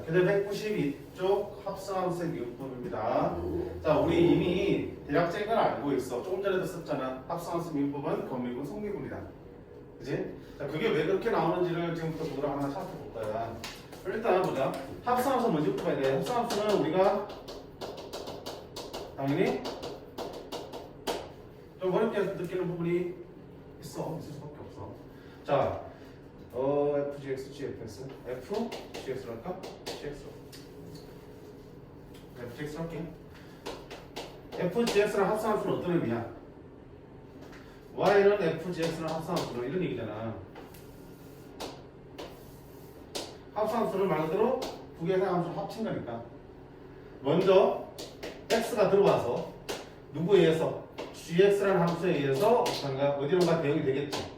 그래서 192쪽 합성함수의 미분법입니다. 자, 우리 이미 대략적인 걸 알고 있어. 조금 전에도 썼잖아. 합성함수 미분법은 건미분, 속미분이다. 그치? 자, 그게 왜 그렇게 나오는지를 지금부터 보도록 하나 찾아볼 거야. 일단 보자. 합성함수 뭔지부터 봐야 돼. 합성함수는 우리가 당연히 좀 어렵게 느끼는 부분이 있을 수밖에 없어. 자, FGX, GFX, FGX로 할까? GX로. FGX로 할게. FGX랑 합성함수는 어떤 의미야? Y는 FGX랑 합성함수로 이런 얘기잖아. 합성함수를 말 그대로 두 개의 함수를 합친 거니까. 먼저 X가 들어와서 누구에 의해서? GX라는 함수에 의해서 어디론가 대응이 되겠지.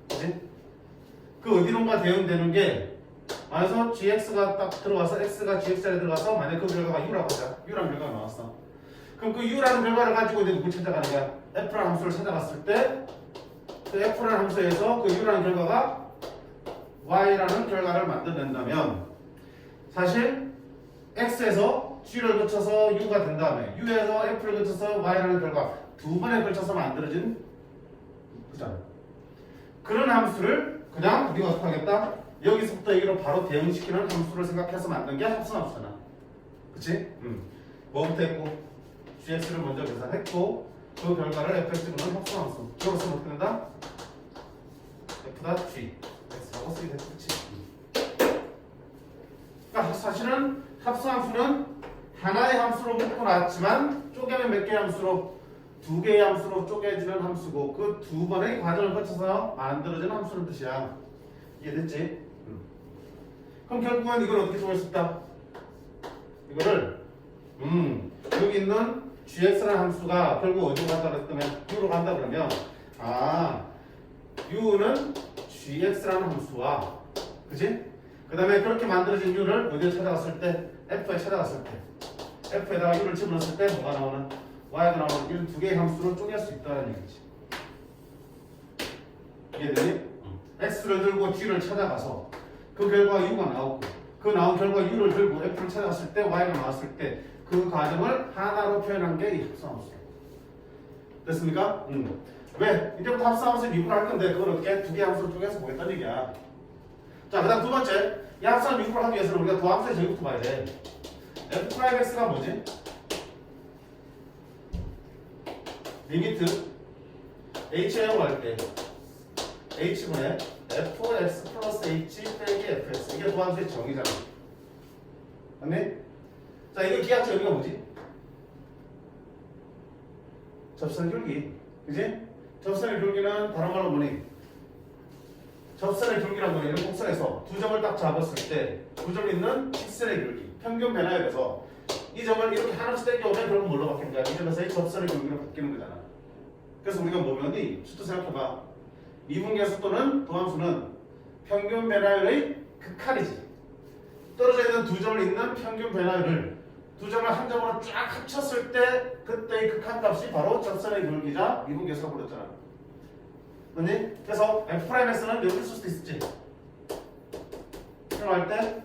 그치? 그 어디론가 대응되는 게 만약에 GX가 딱 들어와서 X가 GX에 들어가서 만약 그 결과가 U라고 하자. U라는 결과가 나왔어. 그럼 그 U라는 결과를 가지고 이제 누구 찾아가는 거야? F라는 함수를 찾아갔을 때 그 F라는 함수에서 그 U라는 결과가 Y라는 결과를 만들어낸다면 사실 X에서 G를 거쳐서 U가 된 다음에 U에서 F를 거쳐서 Y라는 결과 두 번에 걸쳐서 만들어진 그잖아. 그런 함수를 그냥 우리가 어떻게 하겠다? 여기서부터 여기로 바로 대응시키는 함수를 생각해서 만든 게 합성함수잖아. 그치? 뭐부터 했고 GX를 먼저 계산했고 그 결과를 fx는 합성함수. 이걸 쓰면 어떻게 된다? f.g x라고 쓰게 됐지. 그러니까 사실은 합성함수는 하나의 함수로 묶고 나왔지만 쪼개면 몇 개의 함수로? 두 개의 함수로 쪼개지는 함수고 그 두 번의 과정을 거쳐서 만들어진 함수는 뜻이야. 이해됐지? 그럼 결국은 이걸 어떻게 쪼갤 수 있다? 이거를 여기 있는 gx라는 함수가 결국 어디로 간다 그랬더니 u로 간다 그러면 u는 gx라는 함수와 그치? 그 다음에 그렇게 만들어진 u를 어디에 찾아갔을 때? f에 찾아갔을 때 f에다가 u를 집어넣었을 때 뭐가 나오는? y가 나오는 이런 두 개의 함수로 쪼갤 수 있다는 얘기지. 이해되니? x를 들고 g를 찾아가서 그 결과 u가 나오고 그 나온 결과 u를 들고 f를 찾아갔을 때 y가 나왔을 때 그 과정을 하나로 표현한 게 이 합성함수야. 됐습니까? 왜? 이제부터 합성함수 미분을 할 건데 그걸 어떻게 두 개의 함수를 쪼개서 보겠다는 얘기야. 자, 그 다음 두 번째 이 합성함 미분을 하기 위해서는 우리가 도함수의 제곱부터 봐야 돼. f'x가 뭐지? 리미트 h에 0을 할 때 h분의 fx 플러스 h 빼기 fx 이게 도함수의 정의잖아. 맞니? 자, 이거 기하체 의미가 뭐지? 접선의 굵기. 그지? 접선의 굵기는 다른 말로 뭐니? 접선의 굵기란 거는 이런 곡선에서 두 점을 딱 잡았을 때 두 점 있는 직선의 굵기 평균 변화에 대해서 이 점을 이렇게 하나씩 땡겨오면 결국 뭘로 바뀌는 거야? 이 점에서의 접선의 굵기로 바뀌는 거잖아. 그래서 우리가 뭐 배웠니? 수도 생각해봐. 미분계수 또는 도함수는 평균 변화율의 극한이지. 떨어져 있는 두 점을 잇는 평균 변화율을 두 점을 한 점으로 쫙 합쳤을 때 그때의 극한값이 바로 접선의 굵기자 미분계수라고 그랬잖아. 맞니? 그래서 f'x는 이렇게 쓸 수도 있지. 표현할 때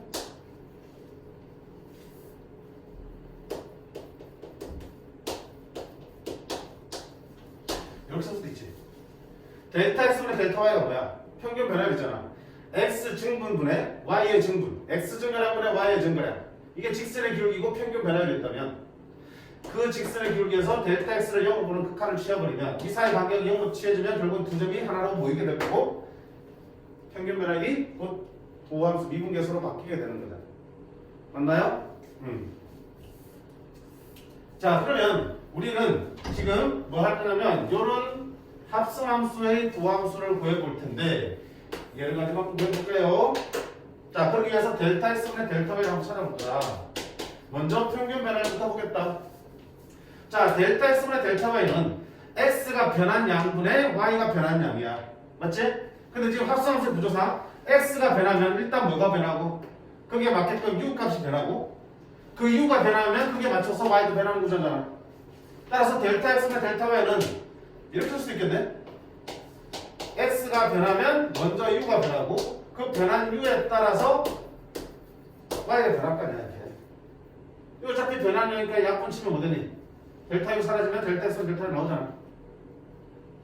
이렇게 쓸 수도 있지. 델타 x분의 델타 y가 뭐야? 평균 변화율이잖아. x 증분분의 y의 증분. x 증가량분의 y의 증가량. 이게 직선의 기울기고 평균 변화율이었다면 그 직선의 기울기에서 델타 x를 0으로 보는 극한을 취해버리면 이 사이 간격이 0으로 취해지면 결국 두 점이 하나로 모이게 될 거고 평균 변화율이 곧 도함수 미분계수로 바뀌게 되는 거다. 맞나요? 자, 그러면 우리는 지금 뭐 할 거냐면 이런 합성함수의 도함수를 구해볼 텐데 여러 가지만 구해볼게요. 자, 그러기 위해서 델타 x분의 델타 y를 한번 찾아볼 거야. 먼저 평균 변화율부터 보겠다. 자, 델타 x분의 델타 y는 x가 변한 양분의 y가 변한 양이야. 맞지? 근데 지금 합성함수의 구조상 x가 변하면 일단 뭐가 변하고 그게 맞게끔 u 값이 변하고 그 u가 변하면 그게 맞춰서 y도 변하는 구조잖아. 따라서 델타 x분의 델타 y는 이렇게 쓸 수 있겠네. x가 변하면 먼저 u가 변하고 그 변한 u에 따라서 y가 변할 거 아니야 이렇게. 이거 어차피 변하니까 약분 치면 뭐 되니? 델타 U 사라지면 델타 X 델타 나오잖아.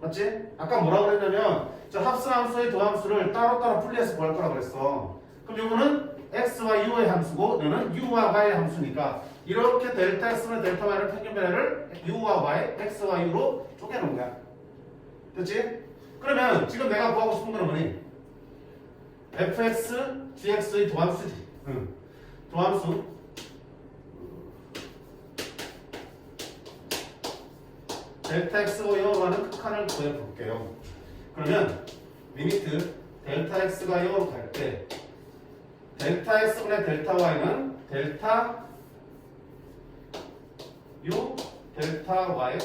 맞지? 아까 뭐라고 그랬냐면 저 합성함수의 도함수를 따로따로 분리해서 구할 거라고 그랬어. 그럼 이거는 x와 u의 함수고 너는 u와 y의 함수니까 이렇게 델타 x는 델타 y를 평균 변화를 u와 y, x와 u로 쪼개놓은 거야. 됐지? 그러면 지금 내가 구하고 싶은 거는 뭐니? fx, gx의 도함수지. 도함수 델타 x가 0으로 가는 극한을 구해볼게요. 그러면 리미트 델타 x가 0으로 갈 때 델타 x분의 델타 y는 델타 u, 델타 y,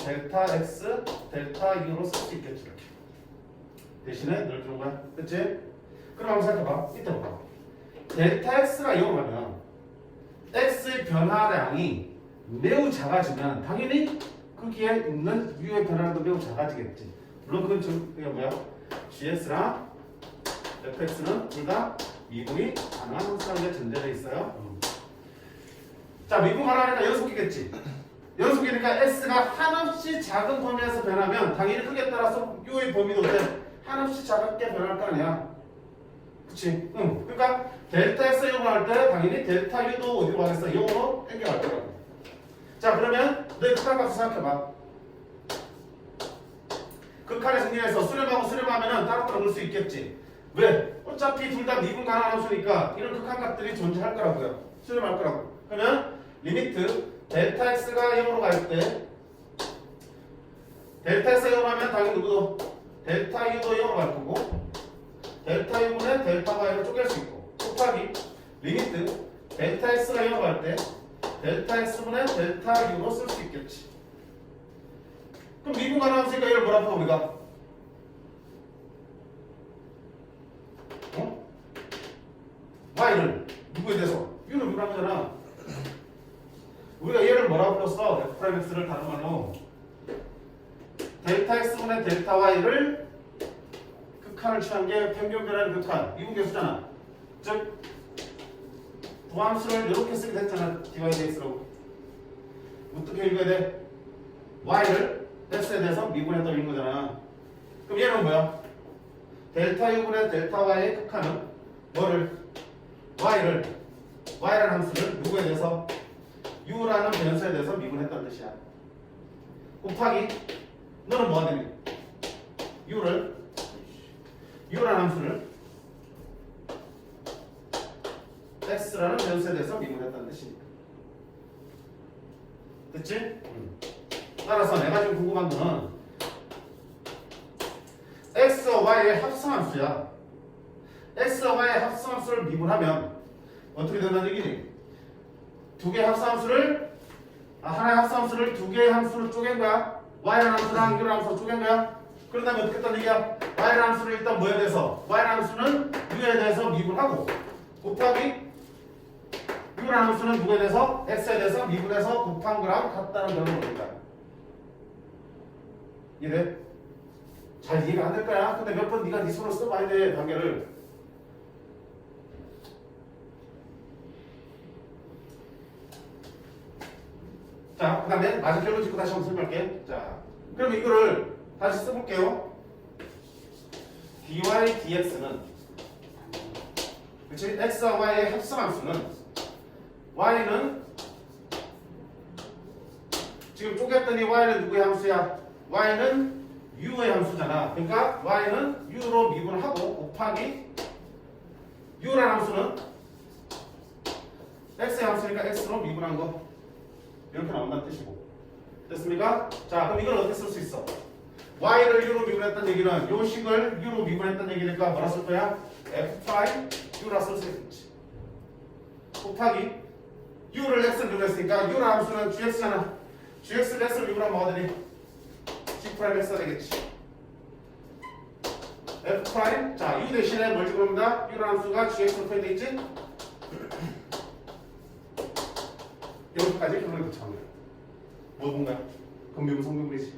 델타 x, 델타 u로 쓸 수 있겠지. 이렇게 대신에 늘 주는 거야. 그치? 그럼 한번 생각해봐. 이따 봐봐. 델타 x가 0으로 가면 x의 변화량이 매우 작아지면 당연히 거기에 있는 u의 변화량도 매우 작아지겠지. 물론 그건 지금 그게 뭐야? gx랑 fx는 둘 다 미분이 가능한 함수라는 게 전제되어 있어요. 자, 미분 가능하니까 연속이겠지. 연속이니까 x가 한없이 작은 범위에서 변하면 당연히 크기에 따라서 u의 범위도 한없이 작게 변할 거 아니야. 그치? 그러니까 델타 x 0으로 할 때 당연히 델타 u도 어디로 가겠어? 0으로 땡겨갈 거라고. 자, 그러면 너희 극한 값을 생각해봐. 극한의 승리에서 수렴하고 수렴하면은 따로따로 넣을 수 있겠지. 왜? 어차피 둘 다 미분 가능한 함수니까 이런 극한 값들이 존재할 거라고요. 수렴할 거라고. 그러면 리미트 델타 x가 0으로 갈 때 델타 x가 0으로 하면 당연히 누구도 델타 u도 0으로 갈 거고 델타 u분의 델타 y를 쪼갤 수 있고 곱하기 리미트 델타 x가 0으로 갈 때 델타 x분의 델타 u로 쓸 수 있겠지. 그럼 미분 가능한 함수니까 얘를 뭐라 고 우리가? y를 누구에 대해서? u를 미분한 거잖아. 우리가 얘를 뭐라고 불렀어? f'x를 다른 말로 델타 x분의 델타 y를 극한을 취한 게 평균 변화의 극한 미분계수잖아. 즉 도함수를 이렇게 쓰게 됐잖아. dydx라고. 어떻게 읽어야 돼? y를 x에 대해서 미분했다 이런 거잖아. 그럼 얘는 뭐야? 델타 u분의 델타 y의 극한은 뭐를? y라는 함수를 누구에 대해서? u라는 변수에 대해서 미분했다는 뜻이야. 곱하기 너는 뭐가 되니? u라는 함수를 x라는 변수에 대해서 미분했다는 뜻이니까. 됐지? 따라서 내가 지금 궁금한 거는 x와 y의 합성함수야. x와 y의 합성함수를 미분하면 어떻게 된다는 얘기니? 두 개의 합성함수를 하나의 합성함수를 두 개의 함수로 쪼갠 거야. y라는 함수랑 u라는 함수로 쪼갠 거야. 그런 다음에 어떻게 했다는 얘기야? y라는 함수를 일단 뭐에 대해서? y라는 함수는 u에 대해서 미분하고 곱하기 u라는 함수는 누구에 대해서? x에 대해서 미분해서 곱한 거랑 같다는 결론을 봅니다. 이래? 잘 이해가 안 될 거야. 근데 몇 번 네가 네 손으로 써봐야 돼, 단계를. 자, 그 다음에 마저 결론 짓고 다시 한번 설명할게. 자, 그럼 이거를 다시 써볼게요. dy dx는 그치? x와 y의 합성함수는 y는 지금 쪼갰더니 y는 누구의 함수야? y는 u의 함수잖아. 그러니까 y는 u로 미분하고 곱하기 u라는 함수는 x의 함수니까 x로 미분한 거 이렇게 나온다는 뜻이고. 됐습니까? 자, 그럼 이걸 어떻게 쓸 수 있어? y를 u로 미분했다는 얘기는 요 식을 u로 미분했다는 얘기니까 뭐라 쓸 거야? f' u라 쓸 수 있겠지. 곱하기 u를 x로 미분했으니까 u라는 함수는 gx잖아. gx를 x로 미분하면 뭐가 되니? g'x가 되겠지. f'. 자, u 대신에 뭘 집어넣는다? u라는 함수가 gx로 표현되어 있지? 여기까지 결론이 도착한 거야. 뭐 뭔가? 근미분 성분이지.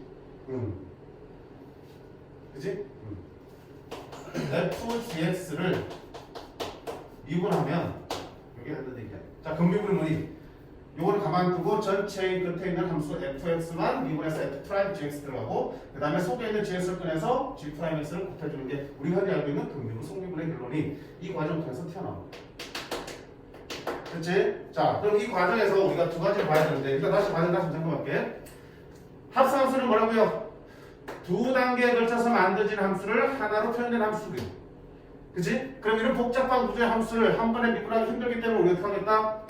그치? fgx를 미분하면 이게 한다 얘기야. 자, 근미분은 뭐니? 요거는 가만두고 전체인 끝에 있는 함수 fx만 미분해서 f' gx 들어가고 그 다음에 속에 있는 gx를 꺼내서 g'x를 곱해주는 게 우리가 흔히 알고 있는 근미분, 속미분의 결론이 이 과정을 통해서 튀어나옵니다. 그렇지? 자, 그럼 이 과정에서 우리가 두 가지를 봐야 되는데 일단 다시 점검할게. 합성함수는 뭐라고요? 두 단계에 걸쳐서 만들어진 함수를 하나로 표현된 함수고요. 그치? 그럼 이런 복잡한 구조의 함수를 한 번에 미분하기 힘들기 때문에 우리가 어떻게 하겠다?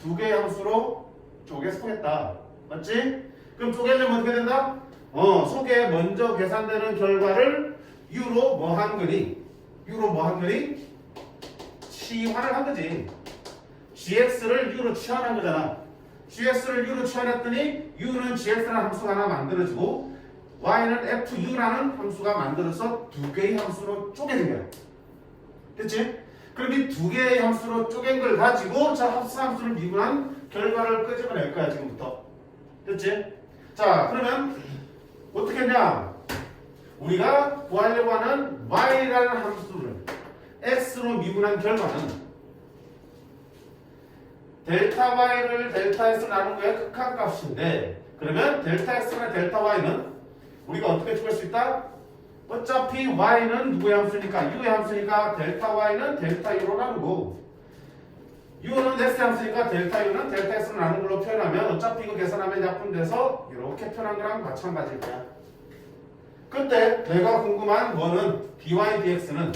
두 개의 함수로 쪼개서 보겠다. 맞지? 그럼 쪼개려면 어떻게 된다? 속에 먼저 계산되는 결과를 u로 뭐 한 거니? 치환을 한 거지. gx를 u로 치환한 거잖아. gx를 u로 치환했더니 u는 gx라는 함수가 하나 만들어지고 y는 fu라는 함수가 만들어서 두 개의 함수로 쪼개진 거야. 됐지? 그럼 이 두 개의 함수로 쪼갠 걸 가지고 자 합성함수를 미분한 결과를 끄집어낼 거야 지금부터. 됐지? 자 그러면 어떻게 했냐? 우리가 구하려고 하는 y라는 함수를 x로 미분한 결과는 델타 y를 델타 x로 나눈 거의 극한값인데 그러면 델타 x나 델타 y는 우리가 어떻게 쪼갤 수 있다? 어차피 y는 누구의 함수니까 u의 함수니까 델타 y는 델타 u로 나누고 u는 x의 함수니까 델타 u는 델타 x로 나눈 걸로 표현하면 어차피 이거 계산하면 약분돼서 이렇게 표현한 거랑 마찬가지일 거야. 그때 내가 궁금한 거는 dy dx는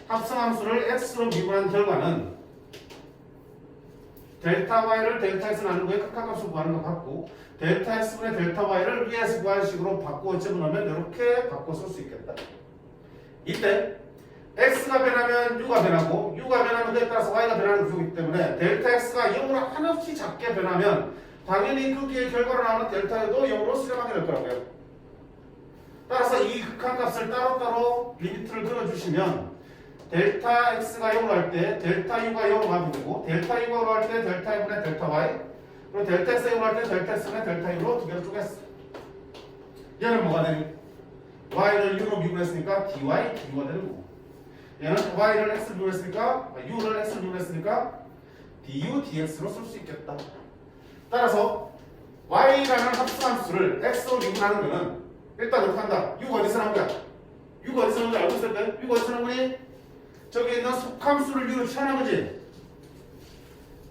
합성함수를 x로 미분한 결과는 델타 y를 델타 x 나눈 거에 극한값을 구하는 것 같고 델타 x분의 델타 y를 위에서 구할 식으로 바꾸어 집어넣으면 이렇게 바꿔 쓸 수 있겠다. 이때 x가 변하면 u가 변하고 u가 변하면 그에 따라서 y가 변하는 구조이기 때문에 델타 x가 0으로 한없이 작게 변하면 당연히 그 뒤에 결과로 나오는 델타 u도 0으로 수렴하게 될 거라고요. 따라서 이 극한값을 따로따로 리미트를 그려주시면 델타 x가 0으로 할 때 델타 u가 0으로 하면 되고 델타 u가 0으로 할 때 델타 u분의 델타 y 그리고 델타 x가 0으로 할 때 델타 x분의 델타 u로 두 개를 쪼갰어. 얘는 뭐가 되니? y를 u로 미분했으니까 dy du가 되는 거고 얘는 y를 x로 미분했으니까 u를 x로 미분했으니까 du dx로 쓸 수 있겠다. 따라서 y라는 합성함수를 x로 미분하는 거는 일단 어떻게 한다? u가 어디서 나온 거야? u가 어디서 나온 거야? 알고 있을 때? u가 어디서 나온 거니? 저기 있는 속함수를 u로 치환한 거지.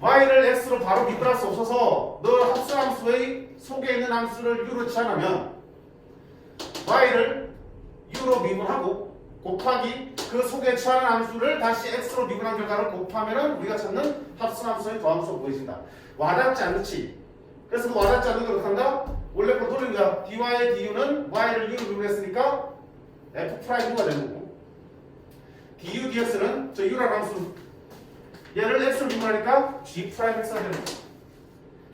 y를 x로 바로 미분할 수 없어서 너 합성함수의 속에 있는 함수를 u로 치환하면 y를 u로 미분하고 곱하기 그 속에 치환한 함수를 다시 x로 미분한 결과를 곱하면 우리가 찾는 합성함수의 더함수가 보여진다. 와닿지 않지? 그래서 그 와닿지 않는 걸 어떻게 한다? 원래 거 돌린 거야. dy, du는 y를 u로 미분했으니까 f'u가 되는 거고 du, dx는 저 u라는 함수 얘를 x로 미분하니까 g'x가 되는 거야.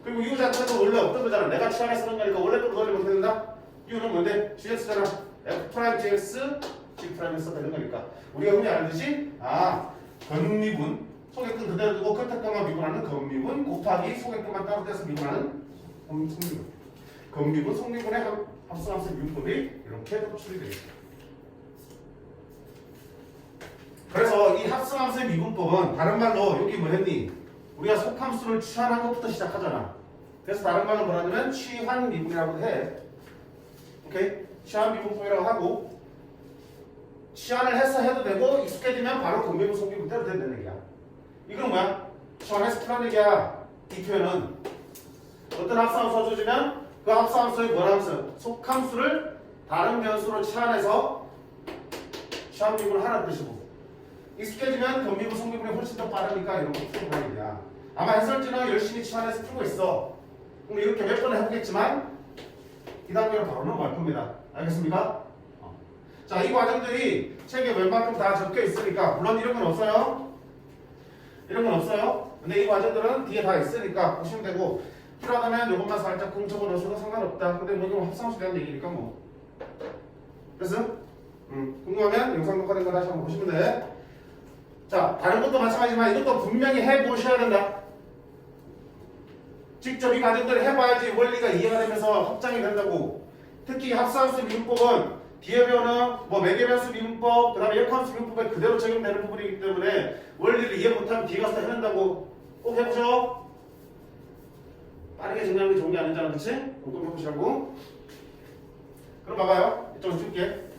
그리고 u 자체도 원래 없던 거잖아. 내가 치환해서 그런 거니까 원래 거 돌리면 어떻게 된다? u는 뭔데? gx잖아. f'gx, g'x가 되는 거니까 우리가 흔히 알듯이 근미분 속의 끈 그대로 두고 끝에 끈만 미분하는 근미분 곱하기 속의 끈만 따로 떼서 미분하는 속미분 근미분, 속미분의 합성함수 미분법이 이렇게 도출이 되겠습니다. 그래서 이 합성함수의 미분법은 다른 말로 여기 뭐 했니? 우리가 속함수를 치환한 것부터 시작하잖아. 그래서 다른 말로 뭐라냐면 치환 미분이라고 해. 오케이? 치환 미분법이라고 하고 치환을 해서 해도 되고 익숙해지면 바로 근미분, 속미분대로 된다는 얘기야. 이건 뭐야? 치환해서 풀한 얘기야. 이 표현은 어떤 합성함수가 주어지면 그 합성함수의 뭐라고 했어요? 속함수를 다른 변수로 치환해서 치환 미분을 하라는 뜻이고 익숙해지면 근미분, 속미분이 훨씬 더 빠르니까 이런 거 풀어보는 거야. 아마 해설지는 열심히 치환해서 풀고 있어. 그럼 이렇게 몇 번 해보겠지만 이 단계로 바로 넘어갈 겁니다. 알겠습니까? 자, 이 과정들이 책에 웬만큼 다 적혀 있으니까 물론 이런 건 없어요. 이런 건 없어요. 근데 이 과정들은 뒤에 다 있으니까 보시면 되고 필요하다면 이것만 살짝 공적으로 넣어줘도 상관없다. 근데 뭐 이거 합성함수 대한 얘기니까 뭐. 그래서 궁금하면 영상 녹화된 거 다시 한번 보시면 돼. 자, 다른 것도 마찬가지지만 이것도 분명히 해보셔야 된다. 직접 이 과정들을 해봐야지 원리가 이해가 되면서 확장이 된다고. 특히 합성함수 미분법은 뒤에 배우는 뭐 매개변수 미분법, 그 다음에 역함수 미분법에 그대로 적용되는 부분이기 때문에 원리를 이해 못하면 뒤에 가서 해낸다고 꼭 해보죠. 빠르게 정리하는 게 좋은 게 아니잖아, 그치? 꼭 해보시라고. 그럼 봐봐요. 이쪽으로 줄게.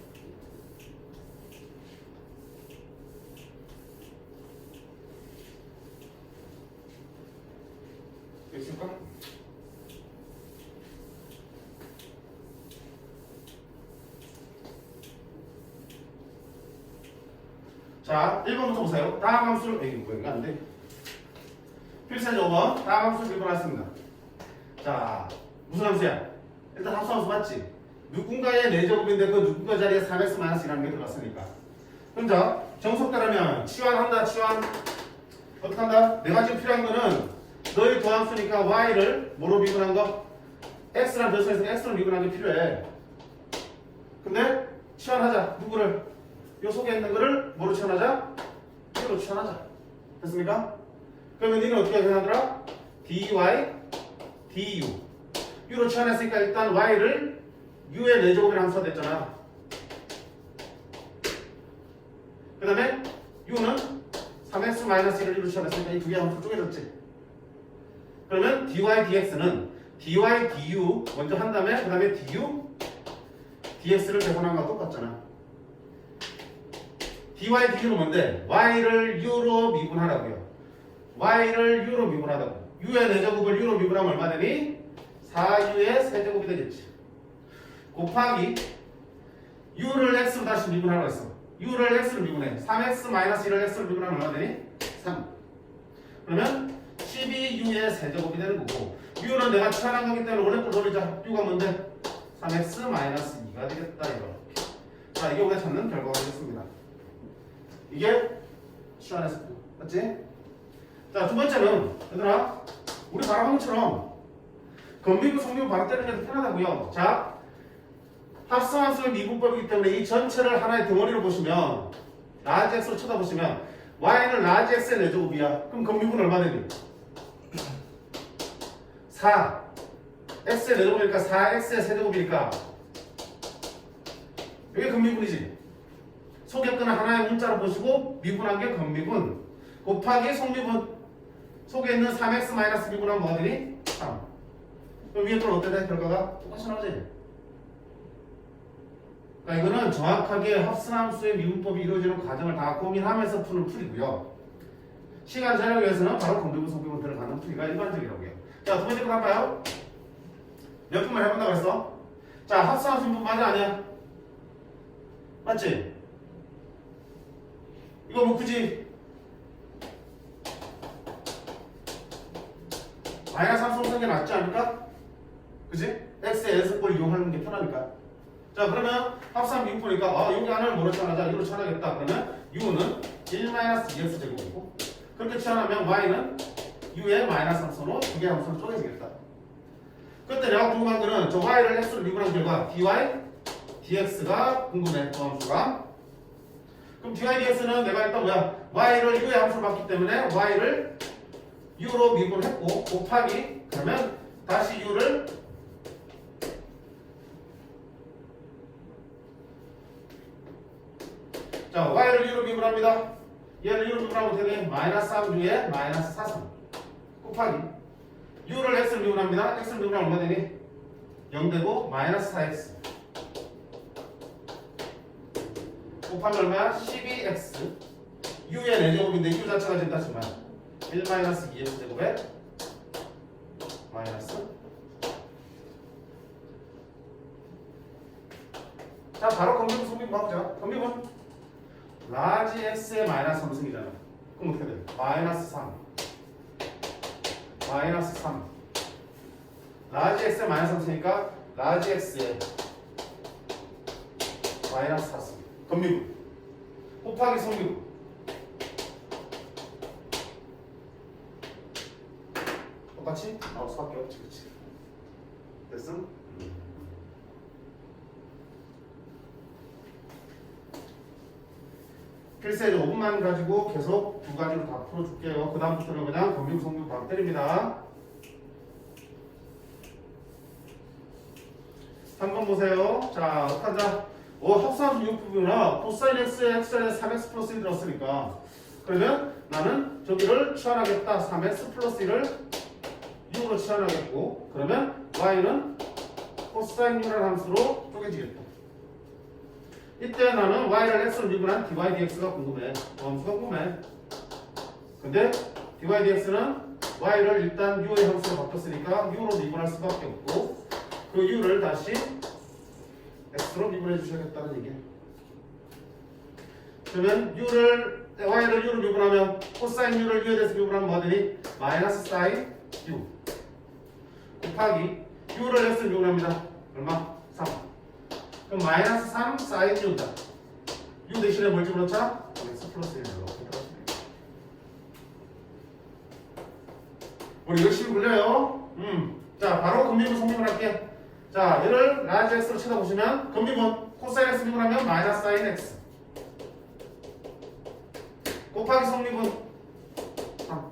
여기 있을까? 자, 1번부터 보세요. 다음 함수를, 이거 안 돼. 필수의 5번. 다음 함수를 읽어놨습니다. 자, 무슨 함수야? 일단 합수함수 맞지? 누군가의 4제곱인데 그 누군가 자리에 3x-1이라는 게 들어갔으니까. 그럼 정석대라면 치환한다, 치환. 어떻게 한다? 내가 지금 필요한 거는 너의 도함수니까 y를 뭐로 미분한 거? x란 변수에서 x로 미분한 게 필요해. 근데 치환하자. 누구를? 요 속에 있는 거를 뭐로 치환하자? y로 치환하자. 됐습니까? 그러면 니는 어떻게 생각하더라? dy, du. u로 치환했으니까 일단 y를 u의 4제곱이라는 함수가 됐잖아. 그 다음에 u는 3x-1을 u로 치환했으니까 이 두 개의 함수로 쪼개졌지. 그러면 dy, dx는 dy, du 먼저 한 다음에 그 다음에 du, dx를 계산한 거랑 똑같잖아. dy, du는 뭔데? y를 u로 미분하라고요. y를 u로 미분하다고. u의 4제곱을 u로 미분하면 얼마 되니? 4u의 세제곱이 되겠지. 곱하기 u를 x로 다시 미분하라고 했어. u를 x로 미분해. 3x-1을 x로 미분하면 얼마 되니? 3. 그러면 12u의 세제곱이 되는 거고, u는 내가 치환한 거기 때문에 원래 걸 돌리자. u가 뭔데? 3x-2가 되겠다 이렇게. 자, 이게 우리가 찾는 결과가 되겠습니다. 이게 치환했을 때 맞지? 자, 두 번째는 얘들아, 우리 바로 한 것처럼 건미분, 성미분 바로 때리는 게 더 편하다고요. 자, 합성함수의 미분법이기 때문에 이 전체를 하나의 덩어리로 보시면 라지 x로 쳐다보시면 y는 라지 x의 4제곱이야. 그럼 건미분 얼마 되니? 4 x의 4제곱이니까 4x의 세제곱이니까 이게 건미분이지. 속에 거는 하나의 문자로 보시고 미분한 게 건미분 곱하기 속미분. 속에 있는 3x- 미분하면 뭐가 되니? 3. 그럼 위에 건 어때 돼? 결과가 똑같이 나오지? 그러니까 이거는 정확하게 합성함수의 미분법이 이루어지는 과정을 다 고민하면서 푸는 풀이고요. 시간 절약을 위해서는 바로 건미분, 속미분 들어가는 풀이가 일반적이라고요. 자, 두 번째 거 할까요? 몇 분만 해본다고 했어? 자, 합성함수 미분 맞아 아니야? 맞지? 이거 뭐 굳이 마이너스 함수 쓰는 게 낫지 않을까? 그치? x의 n승꼴을 이용하는 게 편하니까. 자, 그러면 합산 미분포니까 여기 안을 뭐로 치환하자? 이로 치환하겠다. 그러면 u는 1-2x 제곱이고 그렇게 치환하면 y는 u의 마이너스 함수로 두 개의 함수로 쪼개지겠다. 그때 내가 궁금한 거는 저 y를 x로 미분한 결과 dy, dx가 궁금해. 그 함수가. 그럼 dy, dx는 내가 일단 뭐야? y를 u의 함수로 봤기 때문에 y를 u로 미분했고 곱하기 그러면 다시 u를 자 y를 u로 미분합니다. 얘를 u로 미분하면 어떻게 돼? 마이너스 3u에 마이너스 4,3 곱하기 u를 x로 미분합니다. x로 미분하면 얼마 되니? 0 되고 마이너스 4x 곱하면 얼마야? 12x u의 4제곱인데 u 자체가 지금 다시 뭐야? 1-2x 제곱에 마이너스. 자, 바로 건미분, 속미분 바꾸자. 건미분 라지 x의 마이너스 3승이잖아. 그럼 어떻게 돼? 마이너스 3 마이너스 3 라지 x의 마이너스 3승이니까 라지 x의 마이너스 4승 건미분 곱하기 속미분 똑같이 나올 수밖에 없지, 그치? 됐어? 필수의 5분만 가지고 계속 두 가지로 다 풀어줄게요. 그 다음부터는 그냥 건미분, 속미분 바로 때립니다. 3번 보세요. 자, 어떡하자? 합산함수 6부분이나 코사인 x에 x자리에 3x 플러스 1 들었으니까 그러면 나는 저기를 치환하겠다. 3x 플러스 1을 6으로 치환하겠고 그러면 y는 코사인 u라는 함수로 쪼개지겠다. 이때 나는 y를 x로 미분한 dy dx가 궁금해. 함수가 궁금해. 근데 dy dx는 y를 일단 u의 함수로 바꿨으니까 u로 미분할 수밖에 없고 그 u를 다시 x로 미분해 주셔야겠다는 얘기야. 그러면 y를 u로 미분하면 코사인 u를 u에 대해서 미분하면 뭐가 되니? 마이너스 사인 u 곱하기 u를 x로 미분합니다. 얼마? 3. 그럼 마이너스 3 사인 u다. u 대신에 뭘 집어넣자? x 플러스 1로 우리 열심히 굴려요. 자, 바로 근미분 성미분 할게. 자, 얘를 라지 x로 쳐다보시면 근미분 코사인 x 미분하면 마이너스 사인 x 곱하기 성미분 3.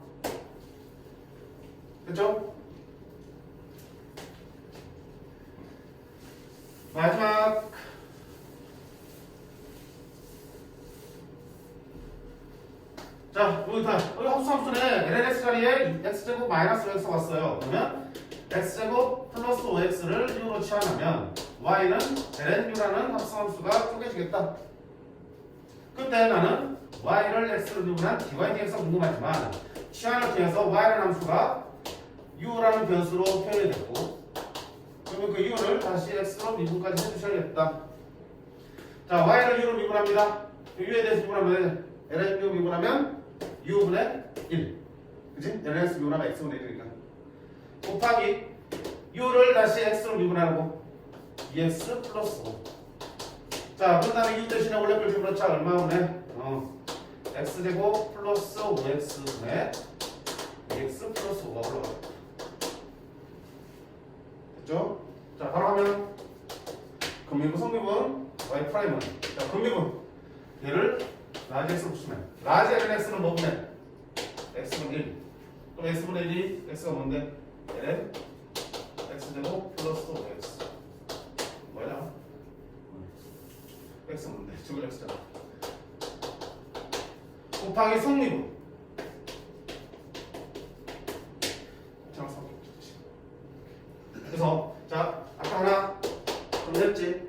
됐죠? 마지막 자, 여기 합수함수네 lnx 자리에 x제곱 마이너스 5x가 왔어요. 그러면 x제곱 플러스 5x를 u로 치환하면 y는 lnu라는 합수함수가 쪼개지겠다. 그때 나는 y를 x로 미분한 dy dx가 궁금하지만 치환을 통해서 y라는 함수가 u라는 변수로 표현이 됐고 그러면 그 u를 다시 x로 미분까지 해주셔야겠다. 자, y를 u로 미분합니다. u에 대해서 미분하면 lnu 미분하면 u분의 1 그치? lnx 미분하면 x분의 1이니까 곱하기 u를 다시 x로 미분하고 2x 플러스 5. 자, 그 다음에 u 대신에 원래 걸 집어넣자. 얼마 오네? x제곱 플러스 5x분의 2x 플러스 5가 올라가요. 됐죠? 자, 바로 하면 근미분 성미분 y 프라임은 자, 근미분 얘를 라지 x로 붙이면 라지 lnx는 뭐분의 x는 1 그럼 x분의 1이 x가 뭔데? ln x제곱 플러스 5x 뭐야? x는 뭔데? 저걸 x잖아. 곱하기 성미분 그래서 자, 아까 하나 정리했지?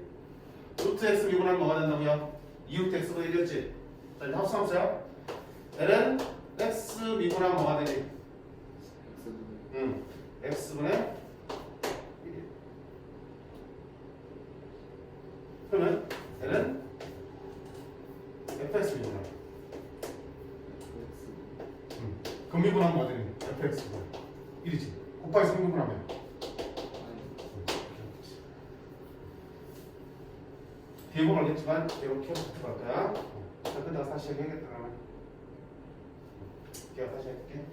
루트 x 미분하면 뭐가 된다고요? 2루트 x분의 1이었지? 자, 이제 합수함수야. ln x 미분하면 뭐가 되니? x분의 1. 그러면 ln fx 미분하면 근미분하면 뭐가 되니? fx분의 1이지. 곱하기 성미분하면 비용은 알겠지만 이렇게 붙어 갈 거야. 자, 끝나고 다시 해야겠다. 그러면 내가 다시 할게.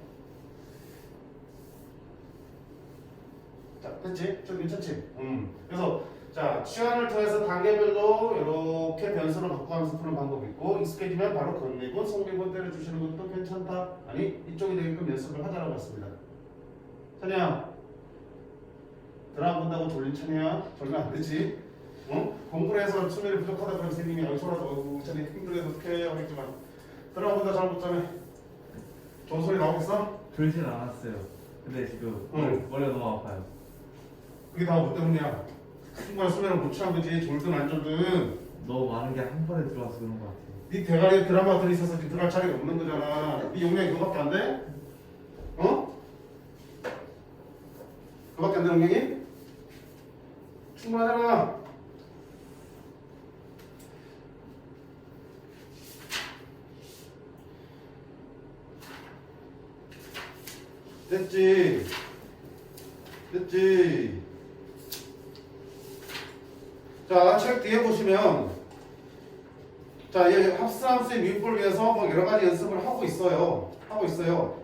자, 됐지? 좀 괜찮지? 그래서 자, 치환을 통해서 단계별로 이렇게 변수를 바꿔가면서 푸는 방법이 있고 익숙해지면 바로 근미분, 성미분 때려주시는 것도 괜찮다. 아니, 이쪽이 되게끔 연습을 하자라고 했습니다. 찬이야, 드라마 본다고 졸린 찬이야? 졸면 안 되지. 공부를 해서 수면이 부족하다 그러면 선생님이 여기서라도 자네 힘들어서 어떻게 해야 하겠지만 드라마 본다 잘 못 자네 좋은 소리 나오겠어? 졸진 않았어요. 근데 지금 머리가 너무 아파요. 그게 다 뭐 때문이야? 충분한 수면을 못 취한 거지. 졸든 안 졸든 너무 많은 게 한 번에 들어와서 그런 것 같아요. 네 대가리에 드라마 들이있어서 들어갈 자리가 없는 거잖아. 네 용량이 그거밖에 안 돼? 그거밖에 안 되는 용량이? 충분하잖아. 됐지? 됐지? 자, 책 뒤에 보시면 자, 이 합수함수의 미분을 위해서 뭐 여러 가지 연습을 하고 있어요.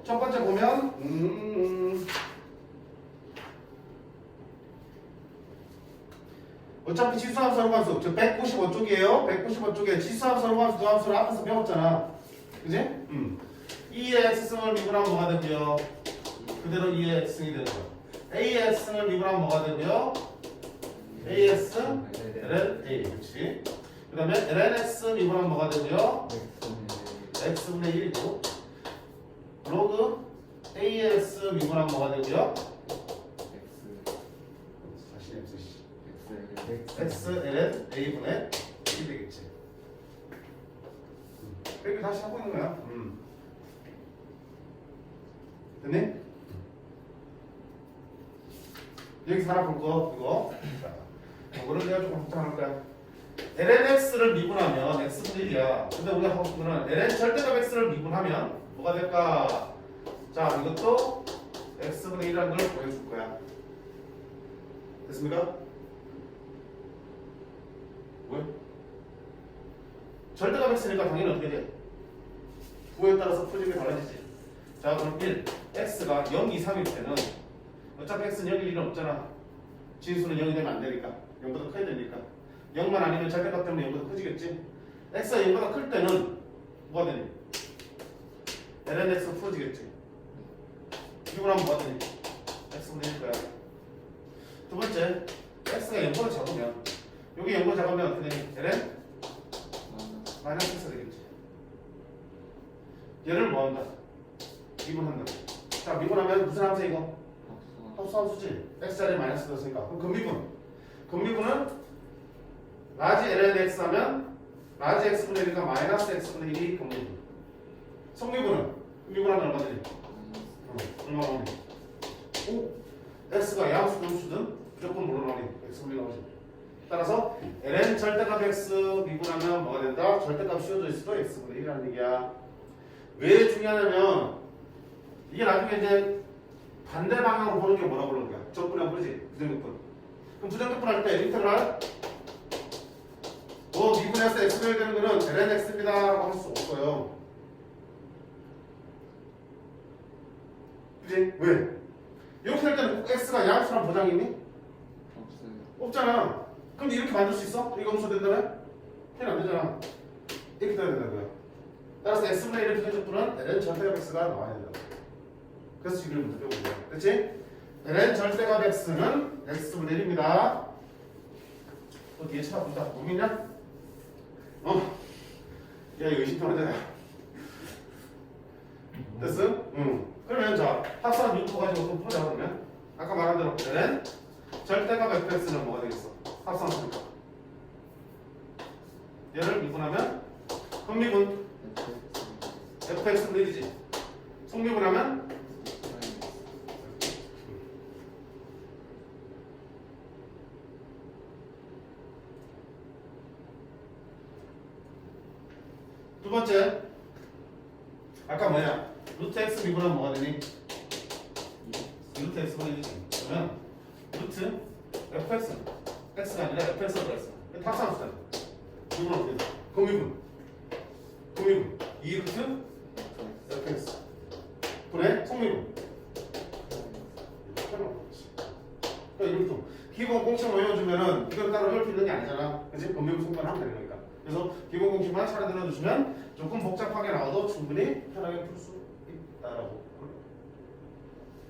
첫 번째 보면 어차피 지수함수 서로함수 저 195쪽이에요. 195쪽에 지수함수 서로함수 두함수를 앞에서 배웠잖아. 그지? 2의 x승을 미분하면 뭐가 되고요? 그대로 2의 x승이 되는 거야. a의 x승을 미분하면 뭐가 되고요? ax ln a. 그렇지? 그 다음에 lnx 미분하면 뭐가 되고요? X는 x분의 1이고 로그 AS 미분하면 뭐가 되고요? 다시 x ln a분의 1이 되겠지. 이렇게 다시 하고 있는 거야. 됐니? 여기서 하나 볼 거, 이거. 자, 이거를 내가 조금 확장할 거야. lnx를 미분하면 x분의 1이야. 근데 우리가 하고 싶은 거는 ln 절대값 x를 미분하면 뭐가 될까? 자, 이것도 x분의 1이라는 걸 보여줄 거야. 됐습니까? 왜? 절대값 x니까 당연히 어떻게 돼? 구에 따라서 표집이 달라지지. 자, 그럼 1, x가 0 이상일 때는 어차피 x는 0일 일은 없잖아. 진수는 0이 되면 안 되니까. 0보다 커야 되니까. 0만 아니면 절대값 때문에 0보다 커지겠지. x가 0보다 클 때는 뭐가 되니? ln x 풀어지겠지. 이걸 하면 뭐가 되니? x분의 1 거야. 두 번째, x가 0보다 작으면 여기 0보다 작으면 어떻게 되니? ln 마이너스 x가 되겠지. 얘를 뭐 한다? 미분한다. 자, 미분하면 무슨 함수 이거? 합수함수지. x자리에 마이너스 넣었으니까. 그럼 근미분은 라지 ln x 하면 라지 x분의 1과 마이너스 x분의 1이 근미분. 성미분은 미분하면 얼마 되니? 얼마 나오니? 오? x가 양수든 수든 무조건 물어 나오니? x분의 나오지. 따라서 ln 절대값 x 미분하면 뭐가 된다? 절대값 씌워져 있어도 x분의 1이라는 얘기야. 왜 중요하냐면 이게 나중에 이제 반대 방향으로 보는 게 뭐라고 그러는 거야? 적분이라고 그러지? 부정적분. 그럼 부정적분 할 때 인테그랄 미분해서 x를 되는 거는 ln x입니다 라고 할 수 없어요. 그지? 왜? 이렇게 할 때는 꼭 x가 양수란 보장이 있니? 없잖아. 그럼 이렇게 만들 수 있어? 이거 음수 된다면? 해는 안 되잖아. 이렇게 돼야 된다고요. 따라서 x분의 1의 부정적분은 ln 절대값 x가 나와야 된다. 그래서 지금 문제 빼고 있어요. 그렇지? ln 절대값 x는 x분의 1입니다. 또 뒤에 찾아본다. 못 믿냐? 야, 이거 의심하잖아. 됐어? 응. 그러면 자, 합산 6호 가지고 또 풀자 그러면. 아까 말한 대로 ln 절대값 fx는 뭐가 되겠어? 합산하니까. 얘를 미분하면 근미분 fx분의 1이지. 성미분하면 두 번째, 아까 뭐야? 루트 x 미분하면 뭐가 되니? 루트 x분의 1이지. 그러면 루트 fx, x가 아니라 fx가 들어있어. 합산수잖아. 미분은 어떻게 돼? 근미분. 2루트 fx 분의 성미분. 그러니까 이렇게 기본 공식만 외워주면은 이걸 따로 외울 필요 있는 게 아니잖아. 그치? 근미분 성분을 하면 되는 거니까. 그래서 기본 공식만 차례 들어주시면 조금 복잡하게 나와도 충분히 편하게 풀 수 있다라고.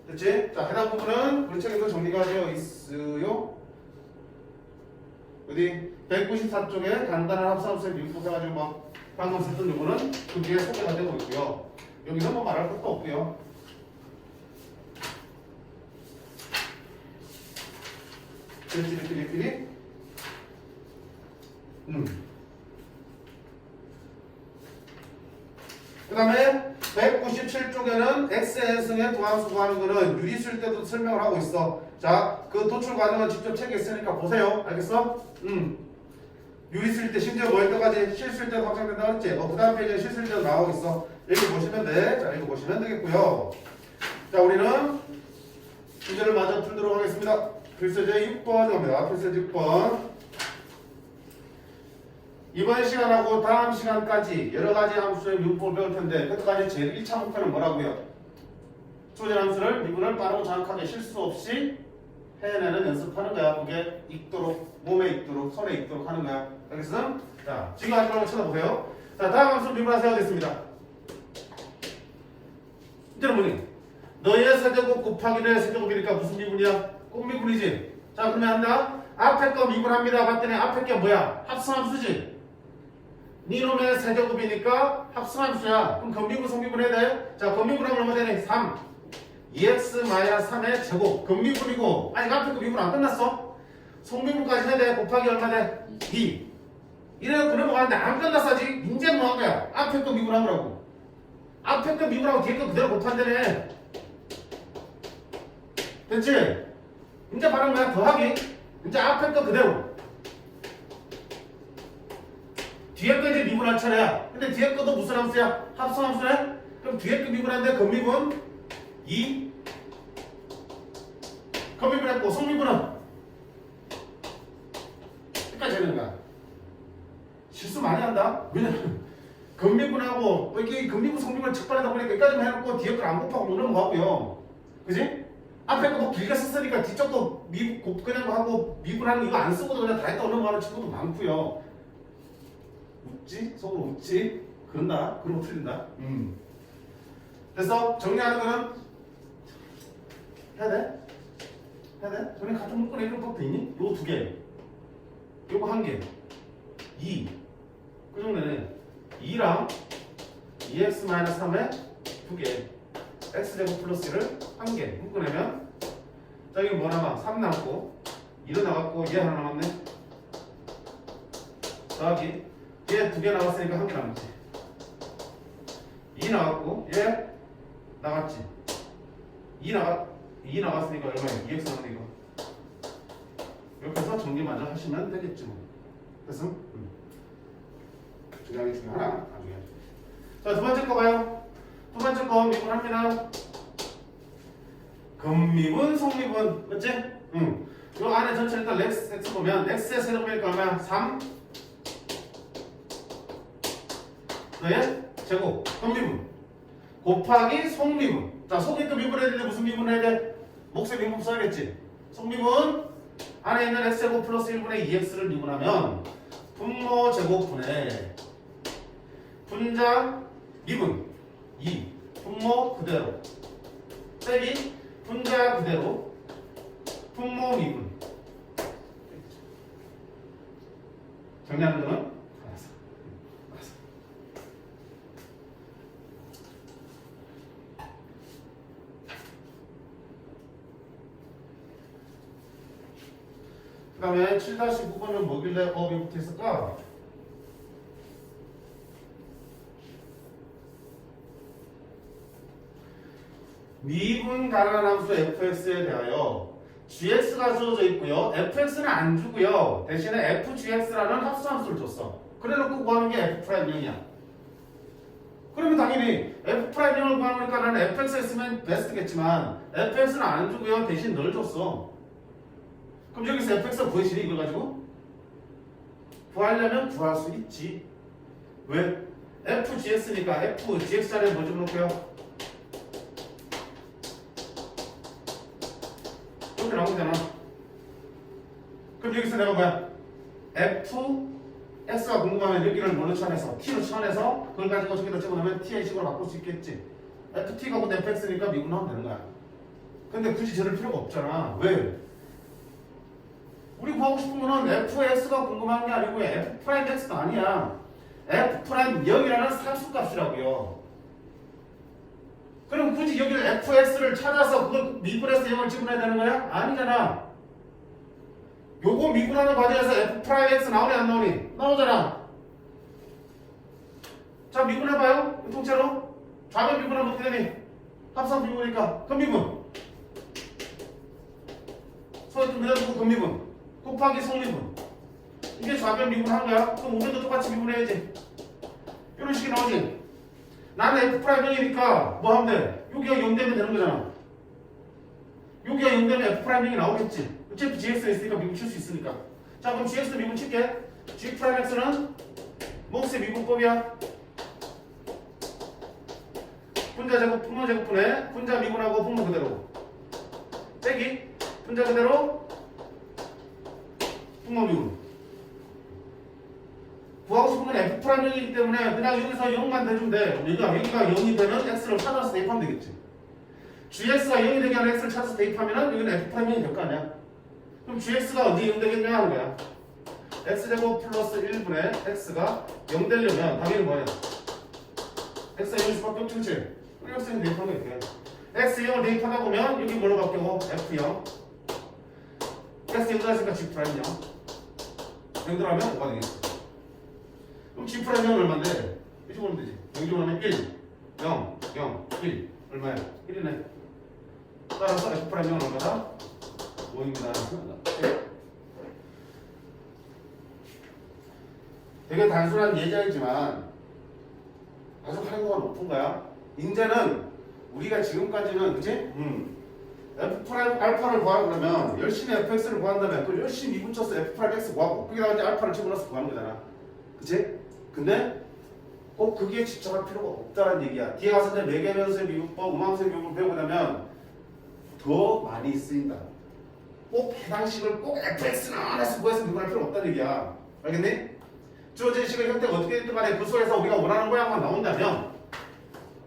됐지? 자, 해당 부분은 우리 책에도 정리가 되어 있어요. 어디? 194쪽에 간단한 합산함수의 미분해가지고 뭐 방금 썼던 요거는 그 뒤에 소개가 되고 있고요. 여기는 뭐 말할 것도 없고요. 삐리삐리. 그 다음에 197쪽에는 x의 승의 도함수 구하는 거는 유리 쓸 때도 설명을 하고 있어. 자, 그 도출 과정은 직접 책에 있으니까 보세요. 알겠어? 유리 쓸 때 심지어 뭐 할 때까지 실 쓸 때도 확장된다고 했지? 그 다음 페이지에 실 쓸 때도 나오고 있어. 여기 보시면 돼. 자, 이거 보시면 되겠고요. 자, 우리는 문제를 마저 풀도록 하겠습니다. 필수제 6번 갑니다. 필수제 6번. 이번 시간하고 다음 시간까지 여러 가지 함수의 미분법을 배울 텐데 그때까지 제일 1차 목표는 뭐라고요? 초전 함수를 미분을 빠르고 정확하게 실수 없이 해내는 연습하는 거야. 그게 익도록, 몸에 익도록, 손에 익도록 하는 거야. 알겠어? 자, 지금 하실 거를 쳐다보세요. 자, 다음 함수 미분하세요. 하겠습니다. 이제는 뭐니? 너의 세제곱 곱하기 너의 세제곱이니까 무슨 미분이야? 꼭 미분이지. 자, 그러면 한다. 앞에 거 미분합니다. 봤더니 앞에 게 뭐야? 합성함수지. 니놈의 세제곱이니까 합성함수야. 그럼 건미분 성미분 해야 돼. 자, 건미분하면 얼마 되니? 3. 2x 마이너스 3의 제곱. 건미분이고 아직 앞에 거 미분 안 끝났어. 성미분까지 해야 돼. 곱하기 얼마 돼? 2. 이래갖고 넘어가는데 안 끝났어 아직. 이제 뭐 한 거야? 앞에 거 미분하라고. 앞에 거 미분하고 뒤에 거 그대로 곱한다네. 됐지? 이제 바로 뭐야? 더하기. 이제 앞에 거 그대로. 뒤에 거 이제 미분할 차례야. 근데 뒤에 거도 무슨 함수야? 합성함수네? 그럼 뒤에 거 미분하는데 건미분 2. 건미분 했고 성미분은 여기까지 되는 거야. 실수 많이 한다. 왜냐면 건미분하고 이렇게 건미분 성미분 척발하다 보니까 여기까지만 해놓고 뒤에 걸 안 곱하고 못 넘어가고요. 그지? 앞에 거 뭐 길게 썼으니까 뒤쪽도 그냥 하고 미분하는 이거 안 쓰고도 그냥 다 했다 넘어가는 친구도 많고요. 웃지? 속으로 웃지? 그런다. 그러고 틀린다. 그래서 정리하는 거는 해야 돼? 해야 돼? 전에 같은 문구 내리는 법도 있니? 요거 2개. 요거 1개. 2. 그 정도네. 2랑 2x-3에 2개. x제곱 플러스 1을 1개. 묶어내면 자 여기 뭐 남아? 3 남고 1은 나갔고 얘 하나 남았네. 더하기 얘 2개 나왔으니까 1개 남았지. 2 나갔고 얘 나갔지. 2 나갔으니까 얼마야? 2x 나왔으니까 이렇게 해서 정리 마저 하시면 되겠죠. 됐어? 중요한 게 중에 하나 나중에. 자, 두 번째 거 봐요. 두 번째 거 미분합니다. 건미분, 성미분, 맞지? 요 안에 전체 일단 x 보면 x의 세제곱이니까 얼마야? 3 너의 제곱, 건미분 곱하기 성미분. 자, 속에 또 미분해야 되는데 무슨 미분 해야 돼? 몫의 미분 써야겠지. 성미분 안에 있는 x제곱 플러스 1분의 2x를 미분하면 분모 제곱분의 분자 미분 2 분모 그대로 빼기 분자 그대로 분모 미분. 정리하는 거는 알았어. 그 다음에 7-9번은 뭐길래 업이 붙어 있을까? 미분 가능한 함수 fx에 대하여 gx가 주어져 있고요. fx는 안 주고요. 대신에 fgx라는 합수함수를 줬어. 그래놓고 구하는 게 f'형이야. 그러면 당연히 f'형을 구하니까 나는 fx 했으면 베스트겠지만 fx는 안 주고요. 대신 널 줬어. 그럼 여기서 fx가 구해지니 이걸 가지고? 구하려면 구할 수 있지. 왜? fgs니까 fgx 자리에 뭐 좀 놓고요? 이렇게 나오잖아. 그럼 여기서 내가 뭐야? fx가 궁금하면 여기를 뭘로 쳐내서 t로 쳐내서 그걸 가지고 저기다 집어넣으면 t의 식으로 바꿀 수 있겠지. ft가 곧 fx니까 미분하면 되는 거야. 근데 굳이 저럴 필요가 없잖아. 왜? 우리 구하고 싶은 거는 fx가 궁금한 게 아니고 f'x가 아니야. f'0이라는 상수값이라고요. 그럼 굳이 여기를 fx를 찾아서 그걸 미분해서 0을 집어넣어야 되는 거야? 아니잖아. 요거 미분하는 과정에서 f'x 나오니 안 나오니? 나오잖아. 자, 미분해봐요. 통째로. 좌변 미분하면 어떻게 되니? 합성 미분이니까 근미분. 소액 그대로 근미분. 곱하기 성미분. 이게 좌변 미분한 거야. 그럼 우변도 똑같이 미분해야지. 이런 식이 나오지. 나는 F'0이니까 뭐 하면 돼? 여기가 0 되면 되는 거잖아. 여기가 0 되면 F'0이 나오겠지. 어차피 GX가 있으니까 미분 칠 수 있으니까. 자, 그럼 GX도 미분 칠게. G'X는 몫의 미분법이야. 분자 제곱, 분모 제곱분에 분자 미분하고 분모 그대로. 빼기 분자 그대로 분모 미분. 구하고 싶은 건 F'0이기 때문에 그냥 여기서 0만 대주면 돼. 여기가 0이 되는 X를 찾아서 대입하면 되겠지. GX가 0이 되게 하는 X를 찾아서 대입하면 여기는 F'0이 될 거 아니야. 그럼 GX가 어디 0 되겠냐 하는 거야. x제곱 플러스 1분의 x가 0 되려면 답이 뭐예요? x가 0일 수밖에 없지, 그치? 우리 학생이 대입한 거 이렇게. x0을 대입하다 보면 여기 뭘로 바뀌고 f0 x0 들어가니까 g 프라임 0 0 들어가면 5가 되겠어. 그럼 g 프라임 0은 얼마인데? 이쪽으로 하면 되지. 0 쪽으로 하면 1 0 0 1 얼마야? 1이네. 따라서 f 프라임 0은 얼마다? 5입니다. 되게 단순한 예제이지만 아주 활용도가 높은 거야. 이제는 우리가 지금까지는 그치? f 프라임 알파를 구하라 그러면 열심히 fx를 구한다면 그걸 열심히 미분쳐서 f 프라임 x 구하고 거기다가 이제 알파를 집어넣어서 구하는 거잖아. 그치? 근데 꼭 그게 집착할 필요가 없다는 얘기야. 뒤에 가서 이제 매개변수의 미분법, 음함수의 미분법을 배우고 나면 더 많이 쓰인다. 꼭 해당식을 꼭 fx나 해서 구해서 미분할 필요 없다는 얘기야. 알겠니? 주어진 식의 형태가 어떻게 됐든 간에 그 속에서 우리가 원하는 모양만 나온다면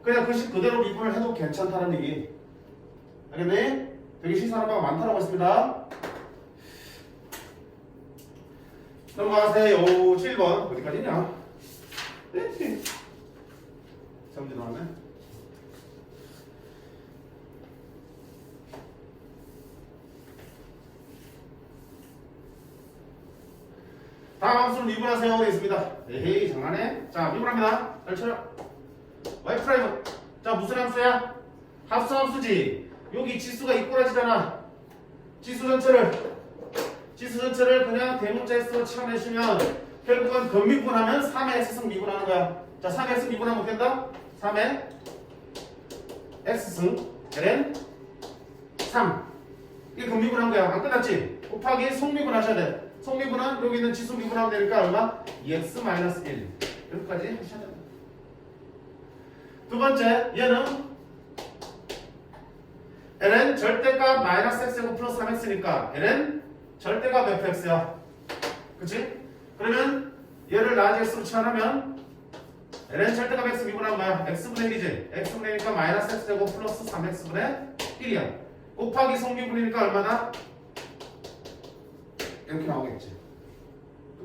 그냥 그 식 그대로 미분을 해도 괜찮다는 얘기. 알겠니? 되게 시사하는 바가 많다고 했습니다. 넘어가세요. 7번 어디까지냐? 네. 잠시 나왔네. 다음 함수를 미분하세요. 되어 있습니다. 에헤이 장난해. 자 미분합니다. 잘 쳐요. y 프라임. 자 무슨 함수야? 합수 함수지. 여기 지수가 이꼬라지잖아. 지수 전체를 그냥 대문자 x로 치워내시면 결국은 근미분하면 3의 x승 미분하는 거야. 자 3의 x 미분하면 어떻게 된다? 3의 x승 ln 3 이게 근미분한 거야. 안 끝났지? 곱하기 속미분 하셔야 돼. 속미분은 여기 있는 지수 미분하면 되니까 얼마? 2x-1 여기까지 하셔야 됩니다. 두 번째 얘는 ln 절대값 마이너스 x제곱 플러스 3x니까 ln 절대값 fx야. 그치? 그러면 얘를 라지 x로 치환하면 ln 절대값 x 미분하면 뭐야? x분의 1이지? x분의 1이니까 마이너스 x제곱 플러스 3x분의 1이야. 곱하기 성미분이니까 얼마나? 이렇게 나오겠지.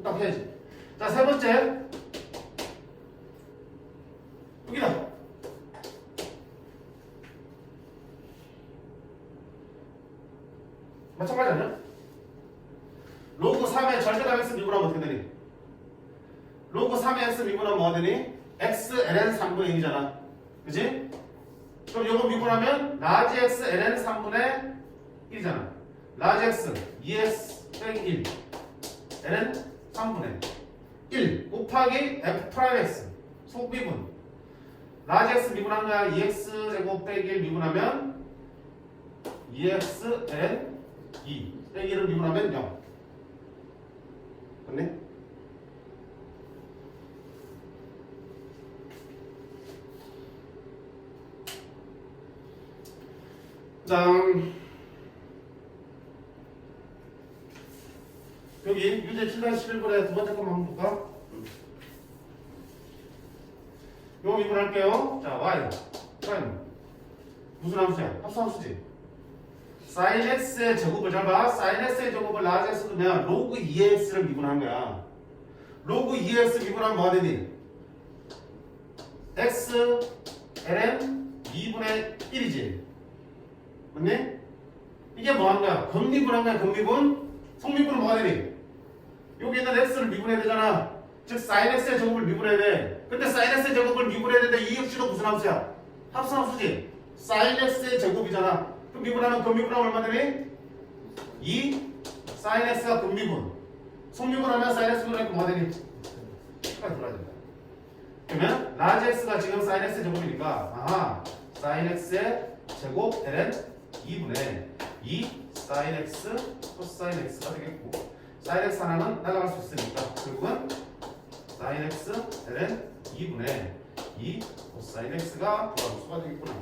딱 해야지. 자, 세 번째. 여기다. 마찬가지 아니야? 로그 3의 절대값 x 미분하면 어떻게 되니? 로그 3의 x 미분하면 뭐가 되니? x ln 3분의 1이잖아. 그치? 그럼 요거 미분하면 라지 x ln 3분의 1이잖아. 라지 x 2x 빼기 1 ln 3분의 1 곱하기 f 프라임 x 속미분 라지 x 미분하는 거야. 2x 제곱 빼기 1 미분하면 2x ln 2 빼기 1을 미분하면 0 맞네? 다음 여기 유제 7-11번에 두 번째 거 한번 볼까? 요거 미분할게요. 자, y 프라임 무슨 함수야? 합수함수지. sin x의 제곱을 잘 봐. sin x의 제곱을 라지 x 두면 로그 2x를 미분한 거야. 로그 2x 미분하면 뭐가 되니? x ln 2분의 1이지. 맞네? 이게 뭐 한 거야? 근미분한 거야. 근미분. 성미분은 뭐가 되니? 여기 있는 x를 미분해야 되잖아. 즉 sin x의 제곱을 미분해야 돼. 근데 sin x의 제곱을 미분해야 되는데 이 역시도 무슨 함수야? 합수함수지. sin x의 제곱이잖아. 그럼 미분하면 근미분하면 얼마 되니? 2 sin x가 근미분. 성미분하면 sin x 분하니까 뭐가 되니? 시간이 돌아야 된다. 그러면 라지 x가 지금 sin x의 제곱이니까 아하 sin x의 제곱 ln 2분의 2 sin x 코사인 x가 되겠고 sin x 하나는 날아갈 수 있으니까 결국은 sin x ln 2분의 2 코사인 x가 도함수가 되겠구나.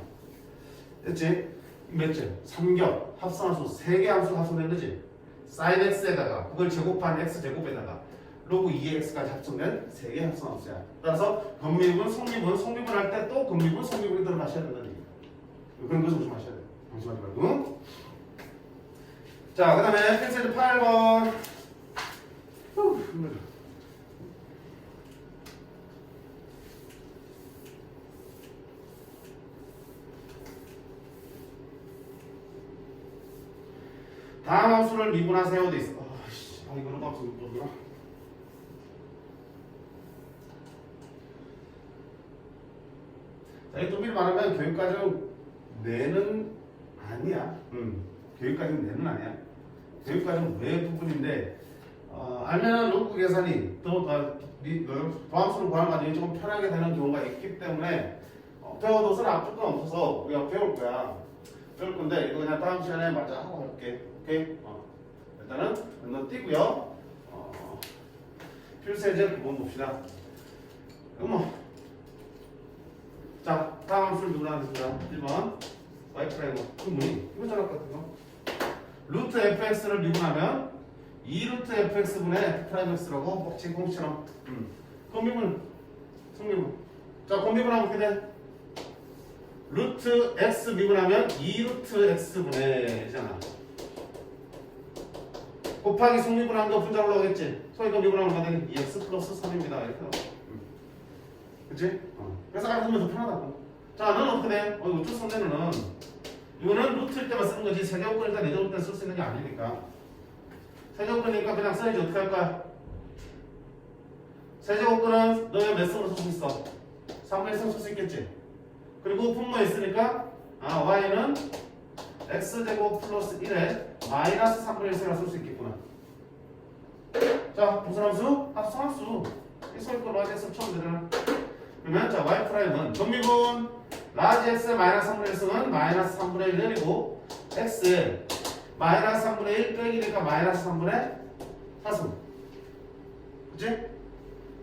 됐지? 몇째? 3겹 합성함수 3개 함수 합성된 거지. sin x에다가 그걸 제곱한 x 제곱에다가 로그 2x까지 합성된 3개 합성함수야. 따라서 근미분, 성미분 할 때 또 근미분, 성미분이 들어가셔야 된다는 얘기야. 그런 거 조심하셔야 돼. 방심하지 말고. 자, 그 다음에 펜슬 8번. 다음 함수를 미분하세요 돼 있어. 이거는 없어 모르구나. 자, 이 또비를 말하면 교육과정 내는 아니야. 교육과정 내는 아니야. 교육과정 외 부분인데 알면은 로그 계산이 더함수를 구하는 과정이 조금 편하게 되는 경우가 있기 때문에 배워둬서는 앞쪽은 없어서 우리가 배울 거야. 배울 건데 이거 그냥 다음 시간에 마저 하고 갈게. 오케이? 일단은 너 띄고요. 필수예제 부분 봅시다. 자, 다음 함수를 누구나하겠습니다. 1번 y 프라임 그 뭐니? 이거 전학 같은 거. 루트 fx를 미분하면 2루트 fx분의 f 프라임 x라고 복지 공식처럼. 공미분, 성미분. 자, 공미분하면 어떻게 돼? 루트 x 미분하면 2루트 x분의 잖아. 곱하기 성미분하면 거 분자 올라오겠지? 소위가 미분하면 얼마 되니? 2x 플러스 3입니다. 이렇게 나와. 그치? 그래서 알아두면 더 편하다고. 자, 너는 어떻게 돼? 이거 초성대는 이거는 루트일 때만 쓰는 거지 세제곱근이니까 내제곱근 쓸 수 있는 게 아니니까. 세제곱근이니까 그냥 써야지. 어떻게 할 거야? 세제곱근은 너의 몇 성으로 쓸 수 있어? 3분의 1성 쓸 수 있겠지? 그리고 분모에 있으니까 y는 x제곱 플러스 1에 마이너스 3분의 1승을 쓸 수 있겠구나. 자, 무슨 함수? 합성함수. 이 소위권 라지 x 처음 되잖아. 그러면 자 y 프라임은 정미분 라지 x 마이너스 3분의 1승은 마이너스 3분의 1 내리고 x에 마이너스 3분의 1 빼기니까 마이너스 3분의 4승. 그치?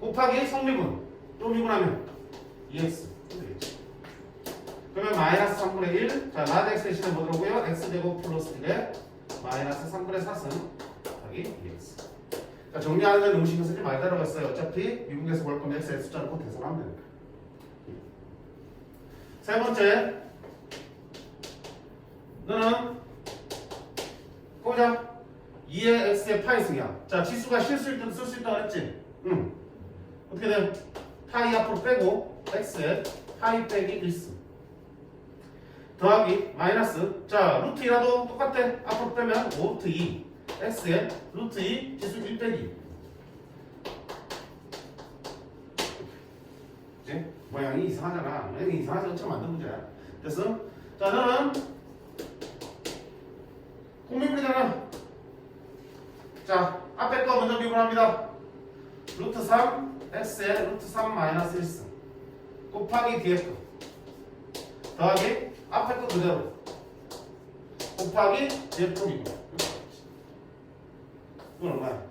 곱하기 성미분 또 미분하면 2x. 그러면 마이너스 3분의 1. 자, 라지 x 대신에 뭐 들어오고요? x제곱 플러스 1에 마이너스 3분의 4승 곱하기 2x. 자, 정리하는 데는 음식을 쓰지 말자라고 했어요. 어차피 미분계에서 볼 거면 x의 숫자를 꼭 계산하면 되니까. 세 번째, 너는 보자. 2의 x의 파이승이야. 자, 지수가 실수일 때도 쓸 수 있다고 했지? 어떻게 돼? 파이 앞으로 빼고 x의 파이 빼기 1승 더하기 마이너스. 자, 루트 2라도 똑같아. 앞으로 빼면 5루트 2 x의 루트 2 지수 1 빼기. 그치? 모양이 이상하잖아. 모양이 이상하지 않죠? 만든 문제야. 됐어? 자, 너는 공미분이잖아. 자, 앞에 거 먼저 미분합니다. 루트 3 x의 루트 3 마이너스 1승 곱하기 뒤에 거 더하기 앞에 거 그대로 곱하기 뒤에 거 미분. 이건 얼마야?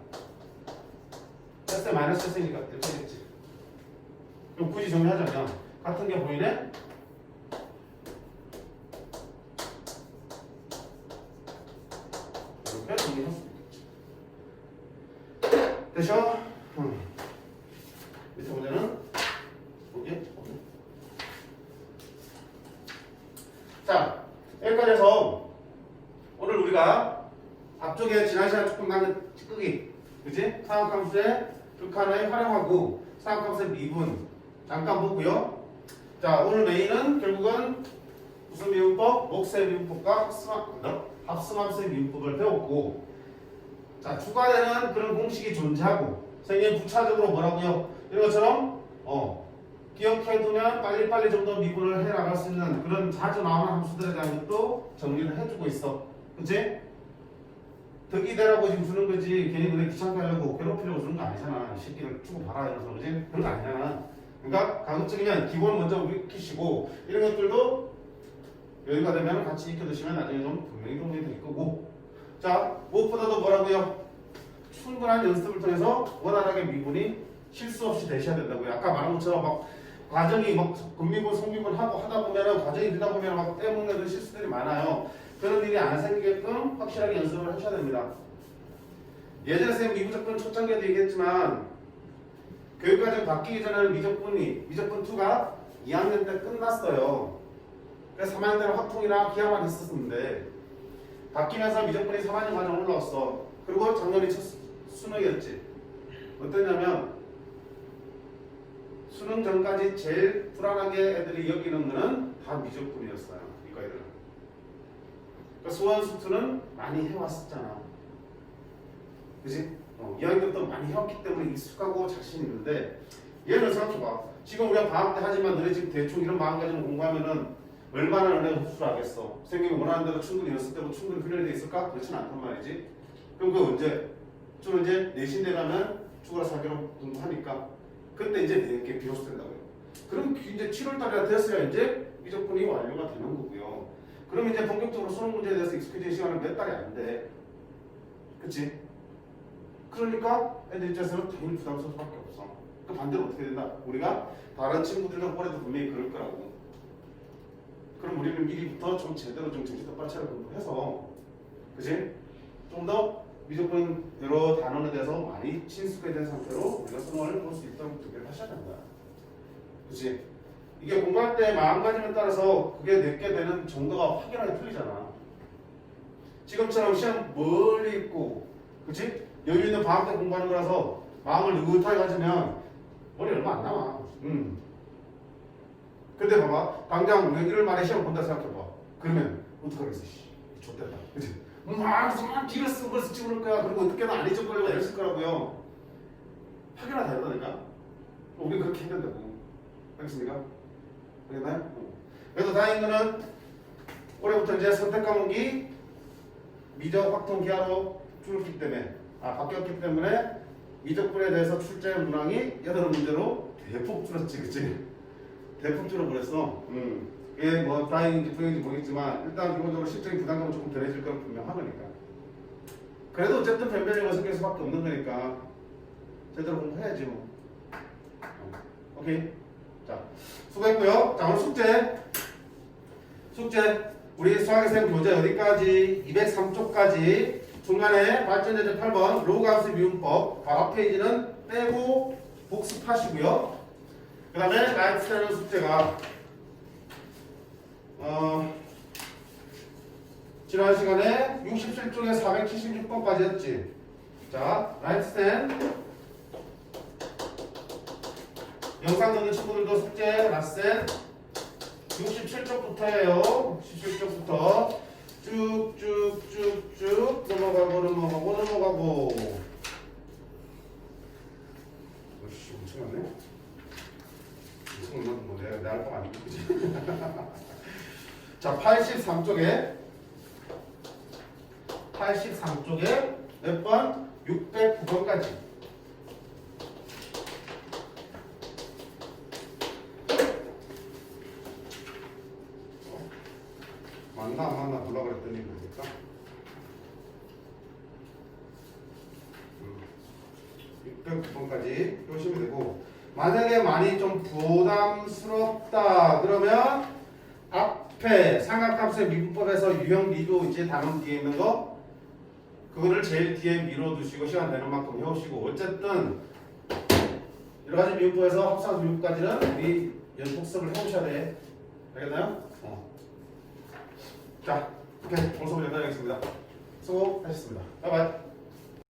x 마이너스 1승이니까 이렇게 되겠지. 그럼 굳이 정리하자면 같은 게 보이네? 이렇게 정리할 수 있겠지. 됐죠? 밑에 문제는 볼게. 자, 여기까지 해서 오늘 우리가 앞쪽에 지난 시간에 조금 나는 찌끄기, 그치? 사각함수의 극한을 활용하고 사각함수의 미분 잠깐 보고요. 자, 오늘 메인은 결국은 무슨 미분법? 목세 미분법과 합성함수의 미분법을 배웠고, 자, 추가되는 그런 공식이 존재하고 선생님 부차적으로 뭐라고요? 이런 것처럼 기억해두면 빨리빨리 좀 더 미분을 해나갈 수 있는 그런 자주 나오는 함수들에 대한 것도 정리를 해주고 있어. 그치? 득이 되라고 지금 주는 거지 괜히 너네 귀찮게 하려고 괴롭히려고 주는 거 아니잖아. 이 새끼를 주고 봐라 이러면서. 그치? 그런 거 아니잖아. 그러니까 가급적이면 기본 먼저 익히시고 이런 것들도 여유가 되면 같이 익혀두시면 나중에 좀 분명히 도움이 될 거고. 자, 무엇보다도 뭐라고요? 충분한 연습을 통해서 원활하게 미분이 실수 없이 되셔야 된다고요. 아까 말한 것처럼 막 과정이 막 금미분, 성미분 하고 하다 보면은 과정이 되다 보면 막 때문에 실수들이 많아요. 그런 일이 안 생기게끔 확실하게 연습을 하셔야 됩니다. 예전에 선생님 미분적분 초창기에도 얘기했지만 교육과정 바뀌기 전에는 미적분 2가 2학년 때 끝났어요. 그래서 3학년 때는 확통이랑 기하만 있었는데 바뀌면서 미적분이 3학년 과정 올라왔어. 그리고 작년이 첫 수능이었지. 어떠냐면 수능 전까지 제일 불안하게 애들이 여기는 거는 다 미적분이었어요. 이과 애들은. 그러니까 수원수투는 많이 해왔었잖아. 그지? 2학년 때부터 많이 해왔기 때문에 익숙하고 자신 있는데 얘는 생각해봐. 지금 우리가 방학 때 하지만 너네 지금 대충 이런 마음가짐을 공부하면은 얼마나 너네가 흡수를 하겠어. 선생님이 원하는 대로 충분히 연습 때도 충분히 훈련이 돼 있을까? 그렇지는 않단 말이지. 그럼 그거 언제? 좀 이제 내신 되면 죽어라 살기로 공부하니까 그때 이제 이렇게 비로소 된다고요. 그럼 이제 7월달이나 됐어야 이제 미적분이 완료가 되는 거고요. 그럼 이제 본격적으로 수능 문제에 대해서 익숙해질 시간은 몇 달이 안 돼. 그치? 그러니까 애들 입장에서는 당연히 부담스러울 수밖에 없어. 그 반대로 어떻게 된다? 우리가 다른 친구들이랑 올해도 분명히 그럴 거라고. 그럼 우리는 미리부터 좀 제대로 좀 정신 똑바로 차려 공부해서 그치? 좀 더 미적분 여러 단원에 대해서 많이 친숙해진 상태로 우리가 수능을 볼 수 있도록 준비를 하셔야 된다. 그치? 이게 공부할 때 마음가짐에 따라서 그게 내게 되는 정도가 확연하게 틀리잖아. 지금처럼 시험 멀리 있고 그치? 여유 있는 방학 때 공부하는 거라서 마음을 느긋하게 가지면 머리 얼마 안 남아. 근데 봐봐. 당장 1월 말에 시험 본다 생각해봐. 그러면 어떡하겠어? 좋겠다. 그치? 막 길을 쓰고 그래서 찍을 거야. 그리고 어떻게든 안 잊어버리고 애를 쓸 거라고요. 확연하게 다르다니까? 우리 그렇게 해야 된다고. 알겠습니까? 알겠나요? 그래서 다행인 거는 올해부터 이제 선택 과목이 미적, 확통, 기하로 줄었기 때문에 바뀌었기 때문에 미적분에 대해서 출제 문항이 8문제로 대폭 줄었지, 그치? 대폭 줄어버렸어. 이게 뭐 다행인지 불행인지 모르겠지만 일단 기본적으로 실적인 부담감은 조금 덜해질 건 분명한 거니까. 그래도 어쨌든 변별력을 생길 수밖에 없는 거니까 제대로 공부해야지 뭐. 오케이. 자, 수고했고요. 자, 오늘 숙제 우리 수학의 쌤 교재 어디까지? 203쪽까지 중간에 발전제제 8번 로그함수 미분법 바로 앞 페이지는 빼고 복습하시고요. 그 다음에 라이트스타일은 숙제가 지난 시간에 67쪽에 476번까지 했지. 자, 라이트스탠 영상 듣는 친구들도 숙제 라센 67쪽부터예요. 67쪽부터 쭉쭉쭉쭉 넘어가고 오씨 엄청 많네. 엄청 많네. 뭐 내가 할 거 아니고 그지? 자 83쪽에 몇 번? 609번까지. 맞나 안 맞나 보려고 그랬더니 뭡니까? 609번까지 보시면 되고 만약에 많이 좀 부담스럽다 그러면 앞에 삼각함수의 미분법에서 유형 미도 이제 단원 뒤에 있는 거 그거를 제일 뒤에 밀어두시고 시간 되는 만큼 해오시고 어쨌든 여러가지 미분법에서 합산수 미분까지는 우리 연속습을 해오셔야 돼. 알겠나요? 자, 오케이. 오늘 수업 여기까지 하겠습니다. 수고하셨습니다. 바이바이.